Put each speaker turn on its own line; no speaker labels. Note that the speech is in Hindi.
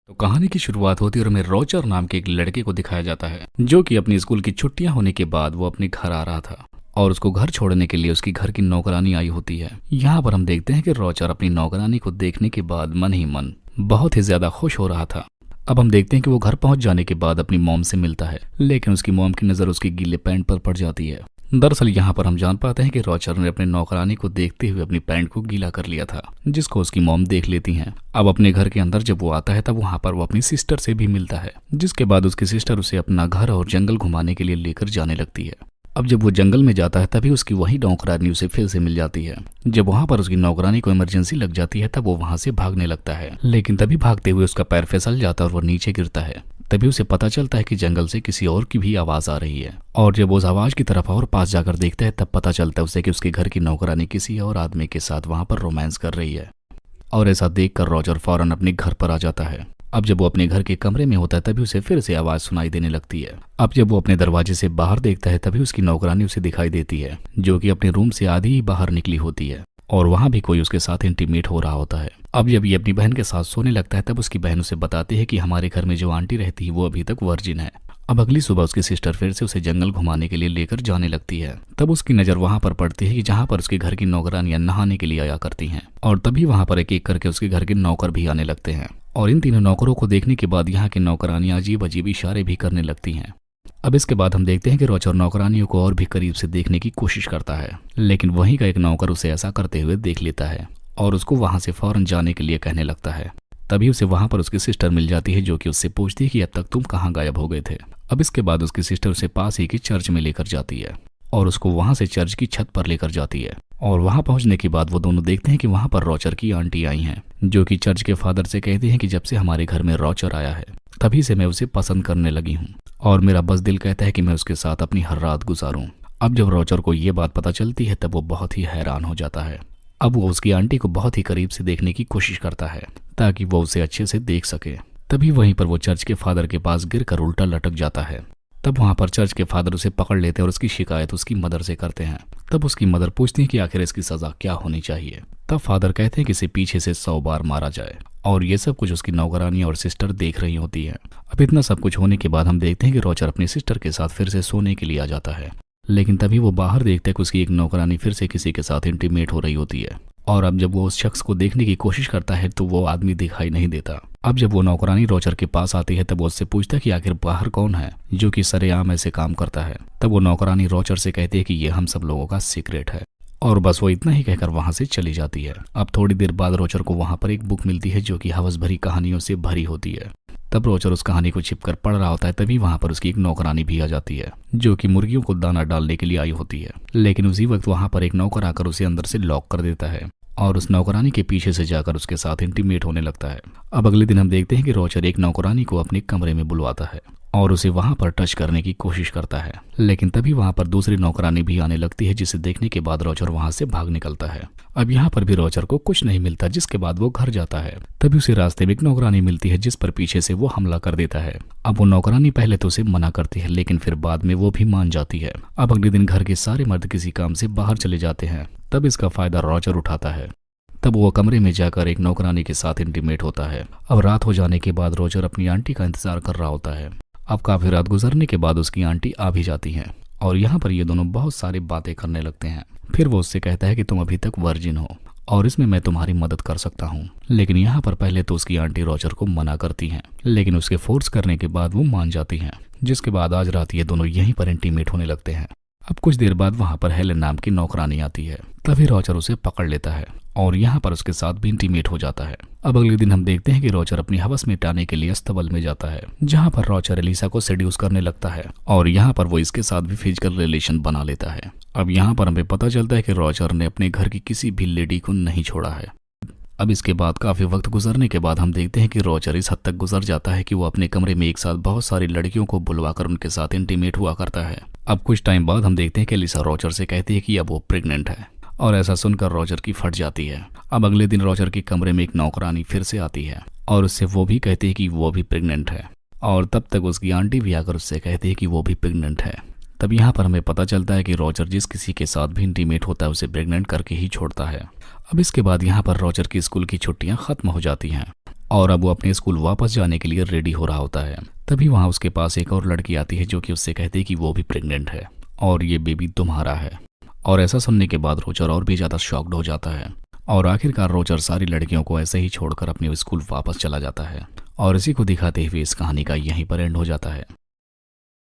तो कहानी की शुरुआत होती है और हमें रॉजर नाम के एक लड़के को दिखाया जाता है जो कि अपनी स्कूल की छुट्टियां होने के बाद वो अपने घर आ रहा था और उसको घर छोड़ने के लिए उसकी घर की नौकरानी आई होती है। यहाँ पर हम देखते हैं कि रॉजर अपनी नौकरानी को देखने के बाद मन ही मन बहुत ही ज्यादा खुश हो रहा था। अब हम देखते हैं कि वो घर पहुंच जाने के बाद अपनी मॉम से मिलता है, लेकिन उसकी मॉम की नजर उसके गीले पैंट पर पड़ जाती है। दरअसल यहाँ पर हम जान पाते हैं कि रॉजर ने अपने नौकरानी को देखते हुए अपनी पैंट को गीला कर लिया था, जिसको उसकी मॉम देख लेती हैं। अब अपने घर के अंदर जब वो आता है तब वहाँ पर वो अपनी सिस्टर से भी मिलता है, जिसके बाद उसकी सिस्टर उसे अपना घर और जंगल घुमाने के लिए लेकर जाने लगती है। अब जब वो जंगल में जाता है तभी उसकी वही नौकरानी उसे फिर से मिल जाती है। जब वहाँ पर उसकी नौकरानी को इमरजेंसी लग जाती है तब वो वहाँ से भागने लगता है, लेकिन तभी भागते हुए उसका पैर फिसल जाता है और वो नीचे गिरता है। तभी उसे पता चलता है कि जंगल से किसी और की भी आवाज आ रही है, और जब वो उस आवाज की तरफ और पास जाकर देखता है तब पता चलता है उसे कि उसके घर की नौकरानी किसी और आदमी के साथ वहाँ पर रोमांस कर रही है। और ऐसा देखकर रॉजर फौरन अपने घर पर आ जाता है। अब जब वो अपने घर के कमरे में होता है तभी उसे फिर से आवाज सुनाई देने लगती है। अब जब वो अपने दरवाजे से बाहर देखता है तभी उसकी नौकरानी उसे दिखाई देती है, जो कि अपने रूम से आधी ही बाहर निकली होती है और वहां भी कोई उसके साथ इंटीमेट हो रहा होता है। अब जब ये अपनी बहन के साथ सोने लगता है तब उसकी बहन उसे बताती है कि हमारे घर में जो आंटी रहती है वो अभी तक वर्जिन है। अब अगली सुबह उसकी सिस्टर फिर से उसे जंगल घुमाने के लिए लेकर जाने लगती है। तब उसकी नजर वहां पर पड़ती है कि जहां पर उसके घर की नौकरानियां नहाने के लिए आया करती हैं, और तभी वहां पर एक एक करके उसके घर के नौकर भी आने लगते हैं। और इन तीनों नौकरों को देखने के बाद यहाँ की नौकरानियां अजीब अजीब इशारे भी करने लगती हैं। अब इसके बाद हम देखते हैं कि रॉजर नौकरानियों को और भी करीब से देखने की कोशिश करता है, लेकिन वहीं का एक नौकर उसे ऐसा करते हुए देख लेता है और उसको वहां से फौरन जाने के लिए कहने लगता है। तभी उसे वहां पर उसकी सिस्टर मिल जाती है, जो कि उससे पूछती है कि अब तक तुम कहाँ गायब हो गए थे। अब इसके बाद उसकी सिस्टर उसे पास ही की चर्च में लेकर जाती है और उसको वहां से चर्च की छत पर लेकर जाती है। और वहां पहुंचने के बाद वो दोनों देखते हैं कि वहां पर रॉजर की आंटी आई हैं, जो कि चर्च के फादर से कहती हैं कि जब से हमारे घर में रॉजर आया है तभी से मैं उसे पसंद करने लगी हूँ और मेरा बस दिल कहता है कि मैं उसके साथ अपनी हर रात गुजारूं। अब जब रॉजर को ये बात पता चलती है तब वो बहुत ही हैरान हो जाता है। अब वो उसकी आंटी को बहुत ही करीब से देखने की कोशिश करता है ताकि वो उसे अच्छे से देख सके। तभी वहीं पर वो चर्च के फादर के पास गिरकर उल्टा लटक जाता है। तब वहां पर चर्च के फादर उसे पकड़ लेते हैं और उसकी शिकायत उसकी मदर से करते हैं। तब उसकी मदर पूछती है कि आखिर इसकी सजा क्या होनी चाहिए। तब फादर कहते हैं कि इसे पीछे से 100 बार मारा जाए, और ये सब कुछ उसकी नौकरानी और सिस्टर देख रही होती है। अब इतना सब कुछ होने के बाद हम देखते हैं कि रॉजर अपनी सिस्टर के साथ फिर से सोने के लिए आ जाता है, लेकिन तभी वो बाहर देखते हैं कि उसकी एक नौकरानी फिर से किसी के साथ इंटीमेट हो रही होती है। और अब जब वो उस शख्स को देखने की कोशिश करता है तो वो आदमी दिखाई नहीं देता। अब जब वो नौकरानी रॉजर के पास आती है तब वो उससे पूछता है कि आखिर बाहर कौन है जो कि सरेआम ऐसे काम करता है। तब वो नौकरानी रॉजर से कहती है कि ये हम सब लोगों का सीक्रेट है, और बस वो इतना ही कहकर वहां से चली जाती है। अब थोड़ी देर बाद रॉजर को वहां पर एक बुक मिलती है जो कि हवस भरी कहानियों से भरी होती है। तब रॉजर उस कहानी को छिपकर पढ़ रहा होता है। तभी वहां पर उसकी एक नौकरानी भी आ जाती है, जो कि मुर्गियों को दाना डालने के लिए आई होती है, लेकिन उसी वक्त वहां पर एक नौकर आकर उसे अंदर से लॉक कर देता है और उस नौकरानी के पीछे से जाकर उसके साथ इंटीमेट होने लगता है। अब अगले दिन हम देखते हैं कि रॉजर एक नौकरानी को अपने कमरे में बुलवाता है और उसे वहां पर टच करने की कोशिश करता है, लेकिन तभी वहां पर दूसरी नौकरानी भी आने लगती है, जिसे देखने के बाद रॉजर वहां से भाग निकलता है। अब यहाँ पर भी रॉजर को कुछ नहीं मिलता, जिसके बाद वो घर जाता है। तभी उसे रास्ते में एक नौकरानी मिलती है जिस पर पीछे से वो हमला कर देता है। अब वो नौकरानी पहले तो उसे मना करती है, लेकिन फिर बाद में वो भी मान जाती है। अब अगले दिन घर के सारे मर्द किसी काम से बाहर चले जाते हैं, तब इसका फायदा रॉजर उठाता है। तब वो कमरे में जाकर एक नौकरानी के साथ इंटीमेट होता है। अब रात हो जाने के बाद रॉजर अपनी आंटी का इंतजार कर रहा होता है। अब काफी रात गुजरने के बाद उसकी आंटी आ भी जाती हैं और यहाँ पर ये दोनों बहुत सारी बातें करने लगते हैं। फिर वो उससे कहता है कि तुम अभी तक वर्जिन हो और इसमें मैं तुम्हारी मदद कर सकता हूँ। लेकिन यहाँ पर पहले तो उसकी आंटी रॉजर को मना करती हैं, लेकिन उसके फोर्स करने के बाद वो मान जाती हैं, जिसके बाद आज रात ये दोनों यहीं पर इंटीमेट होने लगते हैं। अब कुछ देर बाद वहां पर हेलेन नाम की नौकरानी आती है। तभी रॉजर उसे पकड़ लेता है और यहाँ पर उसके साथ भी इंटीमेट हो जाता है। अब अगले दिन हम देखते हैं कि रॉजर अपनी हवस मिटाने के लिए अस्तबल में जाता है, जहाँ पर रॉजर एलिसा को सेड्यूस करने लगता है और यहाँ पर वो इसके साथ भी फिजिकल रिलेशन बना लेता है। अब यहाँ पर हमें पता चलता है कि रॉजर ने अपने घर की किसी भी लेडी को नहीं छोड़ा है। अब इसके बाद काफी वक्त गुजरने के बाद हम देखते हैं कि रॉजर इस हद तक गुजर जाता है कि वो अपने कमरे में एक साथ बहुत सारी लड़कियों को बुलवाकर उनके साथ इंटीमेट हुआ करता है। अब कुछ टाइम बाद हम देखते हैं कि एलिसा रॉजर से कहती है कि अब वो प्रेग्नेंट है, और ऐसा सुनकर रॉजर की फट जाती है। अब अगले दिन रॉजर के कमरे में एक नौकरानी फिर से आती है और उससे वो भी कहती है कि वो भी प्रेग्नेंट है, और तब तक उसकी आंटी भी आकर उससे कहती है कि वो भी प्रेग्नेंट है। तब यहाँ पर हमें पता चलता है कि रॉजर जिस किसी के साथ भी इंटीमेट होता है उसे प्रेग्नेंट करके ही छोड़ता है। अब इसके बाद यहाँ पर रॉजर की स्कूल की छुट्टियां खत्म हो जाती हैं और अब वो अपने स्कूल वापस जाने के लिए रेडी हो रहा होता है। तभी वहाँ उसके पास एक और लड़की आती है जो कि उससे कहती है कि वो भी प्रेग्नेंट है और ये बेबी तुम्हारा है। और ऐसा सुनने के बाद रोजर और भी ज़्यादा शॉक्ड हो जाता है और आखिरकार रोजर सारी लड़कियों को ऐसे ही छोड़कर अपने स्कूल वापस चला जाता है। और इसी को दिखाते हुए इस कहानी का यहीं पर एंड हो जाता है।